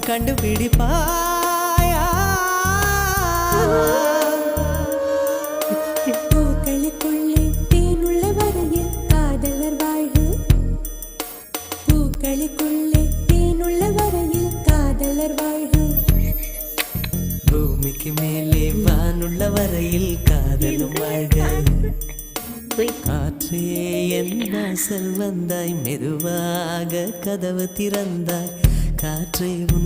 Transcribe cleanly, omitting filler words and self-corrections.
கண்டுபிடிப்பாயா பூக்களுக்குள்ளே தேனுள்ள வரையில் காதலர் வாழ்வு பூக்களுக்குள்ளே தேனுள்ள வரையில் காதலர் வாழ்வு பூமிக்கு மேலே வானுள்ள வரையில் காதலும் வாழ்க காற்றே என் வாசல் வந்தாய் மெதுவாக கதவு திறந்தாய் காற்றே உன்